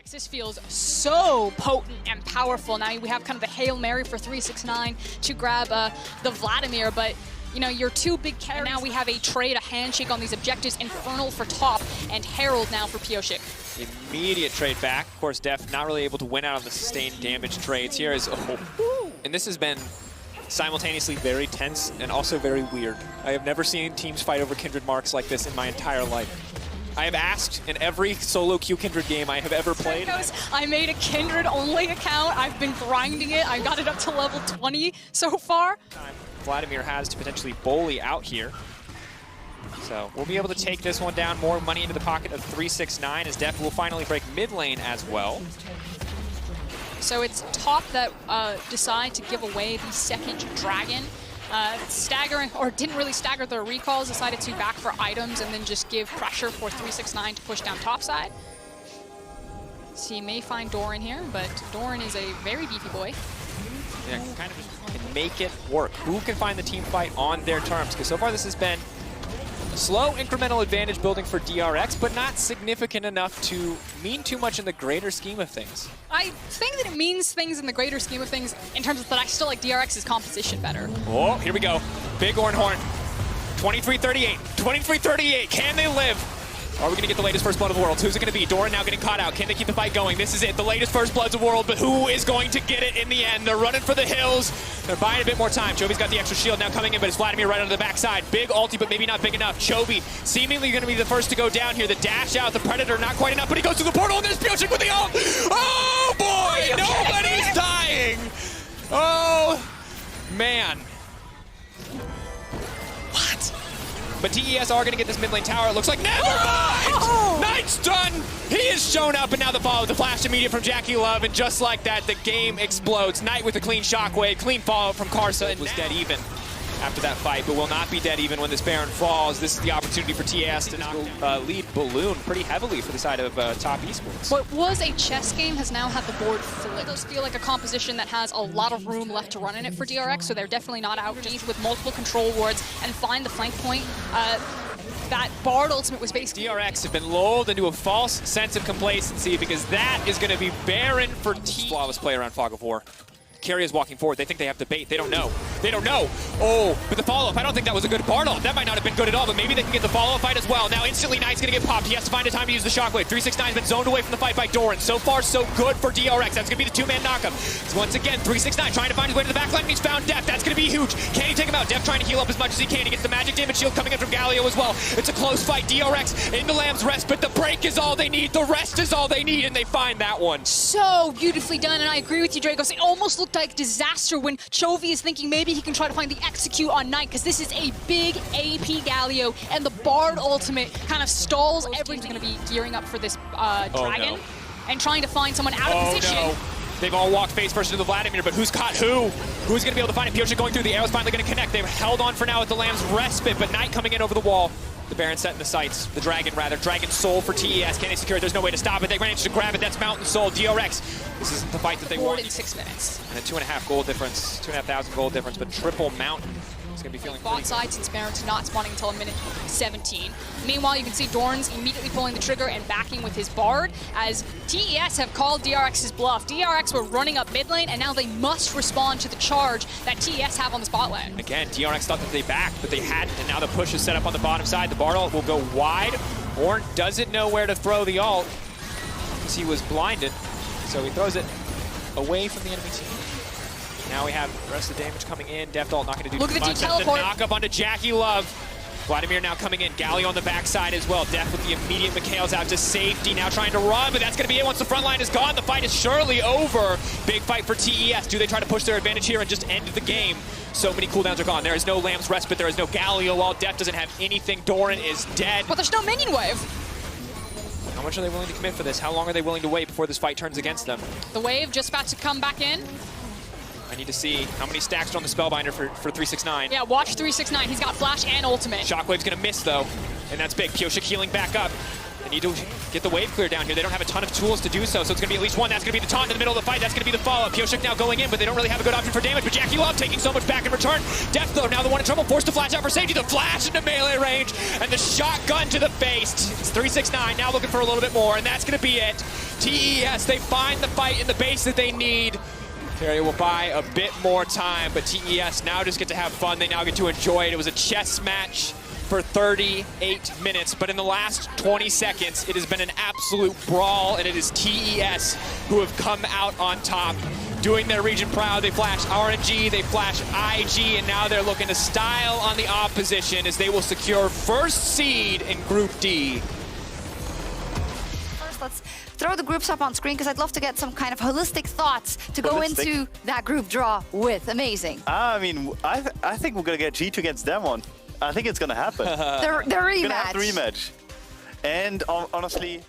DRX. This feels so potent and powerful. Now we have kind of the Hail Mary for 369 to grab the Vladimir, but you know, your two big carries. Now we have a trade, a handshake on these objectives, Infernal for top, and Herald now for Pioshik. Immediate trade back. Of course, Def not really able to win out on the sustained damage trades here. And this has been simultaneously very tense and also very weird. I have never seen teams fight over Kindred marks like this in my entire life. I have asked in every solo queue Kindred game I have ever played. I made a Kindred only account. I've been grinding it. I got it up to level 20 so far. Vladimir has to potentially bully out here. So we'll be able to take this one down. More money into the pocket of 369 as Def will finally break mid lane as well. So it's top that decide to give away the second dragon. Staggering, or didn't really stagger their recalls, decided to back for items and then just give pressure for 369 to push down topside. So you may find Doran here, but Doran is a very beefy boy. Yeah, kind of can make it work. Who can find the team fight on their terms? Because so far this has been a slow incremental advantage building for DRX, but not significant enough to mean too much in the greater scheme of things. I think that it means things in the greater scheme of things in terms of that I still like DRX's composition better. Oh, here we go. Big Ornhorn. 23-38. 23-38. Can they live? Are we going to get the latest First Blood of the World? Who's it going to be? Doran now getting caught out. Can they keep the fight going? This is it. The latest First Bloods of the World, but who is going to get it in the end? They're running for the hills. They're buying a bit more time. Chovy's got the extra shield now coming in, but it's Vladimir right on the backside. Big ulti, but maybe not big enough. Chovy seemingly going to be the first to go down here. The dash out, the Predator, not quite enough, but he goes through the portal, and there's Pioshik with the ult! Oh, boy! Nobody's dying! Oh, man. What? But TES are going to get this mid lane tower. It looks like never mind! Oh! Knight's done! He has shown up, and now the follow, the flash immediate from Jackie Love, and just like that, the game explodes. Knight with a clean shockwave, clean follow from Karsa, and was dead even after that fight, but will not be dead even when this Baron falls. This is the opportunity for TES to lead Balloon pretty heavily for the side of top Esports. What was a chess game has now had the board flip. It does feel like a composition that has a lot of room left to run in it for DRX, so they're definitely not outgained with multiple control wards and find the flank point. That Bard ultimate was basically... DRX have been lulled into a false sense of complacency because that is going to be Baron for TES. Flawless play around Fog of War. Carry is walking forward. They think they have the bait. They don't know. They don't know. Oh, but the follow-up, I don't think that was a good Bard ult. That might not have been good at all, but maybe they can get the follow-up fight as well. Now instantly Knight's going to get popped. He has to find a time to use the shockwave. 369's been zoned away from the fight by Doran. So far, so good for DRX. That's going to be the two-man knockup. So once again, 369 trying to find his way to the backline, and he's found Def. That's going to be huge. Can he take him out? Def trying to heal up as much as he can. He gets the magic damage shield coming in from Galio as well. It's a close fight. DRX into Lamb's rest, but the break is all they need. The rest is all they need, and they find that one. So beautifully done, and I agree with you, Dragos. It almost looked like disaster when Chovy is thinking maybe he can try to find the execute on Knight, because this is a big AP Galio, and the Bard ultimate kind of stalls everything. Going to be gearing up for this dragon and trying to find someone out of position. No. They've all walked face first into the Vladimir, but who's caught who? Who's going to be able to find it? Pioshik going through. The arrow's finally going to connect. They've held on for now with the Lamb's respite, but Knight coming in over the wall. The Baron setting the sights. The Dragon, rather. Dragon Soul for TES. Can they secure it? There's no way to stop it. They managed to grab it. That's Mountain Soul. DRX. This isn't the fight that they want. In 6 minutes. And a 2.5 gold difference. 2,500 gold difference, but triple Mountain. It's going to be feeling bot side since Baron's not spawning until a minute 17. Meanwhile, you can see Doran's immediately pulling the trigger and backing with his Bard as TES have called DRX's bluff. DRX were running up mid lane, and now they must respond to the charge that TES have on the spot lane. Again, DRX thought that they backed, but they hadn't, and now the push is set up on the bottom side. The Bard ult will go wide. Ornn doesn't know where to throw the ult because he was blinded, so he throws it away from the enemy team. Now we have the rest of the damage coming in. Deft ult not going to do too much. Look at the teleport. Knock up onto Jackie Love. Vladimir now coming in. Galio on the backside as well. Deft with the immediate Mikhail's out to safety. Now trying to run, but that's going to be it once the front line is gone. The fight is surely over. Big fight for TES. Do they try to push their advantage here and just end the game? So many cooldowns are gone. There is no Lamb's respite. There is no Galio ult. Deft doesn't have anything. Doran is dead. But there's no minion wave. How much are they willing to commit for this? How long are they willing to wait before this fight turns against them? The wave just about to come back in. I need to see how many stacks are on the Spellbinder for 369. Yeah, watch 369. He's got flash and ultimate. Shockwave's going to miss, though, and that's big. Pioshik healing back up. They need to get the wave clear down here. They don't have a ton of tools to do so, so it's going to be at least one. That's going to be the taunt in the middle of the fight. That's going to be the follow-up. Pioshik now going in, but they don't really have a good option for damage. But Jackie Love taking so much back in return. Deft, though, now the one in trouble, forced to flash out for safety. The flash into melee range, and the shotgun to the face. It's 369 now looking for a little bit more, and that's going to be it. TES, they find the fight in the base that they need. Terry will buy a bit more time, but TES now just get to have fun. They now get to enjoy it. It was a chess match for 38 minutes, but in the last 20 seconds, it has been an absolute brawl, and it is TES who have come out on top, doing their region proud. They flash RNG, they flash IG, and now they're looking to style on the opposition as they will secure first seed in Group D. First, let's throw the groups up on screen because I'd love to get some kind of holistic thoughts to go into that group draw with. Amazing. I mean, I think we're going to get G2 against Demon. I think it's going to happen. The rematch. We're going to have the rematch. And honestly,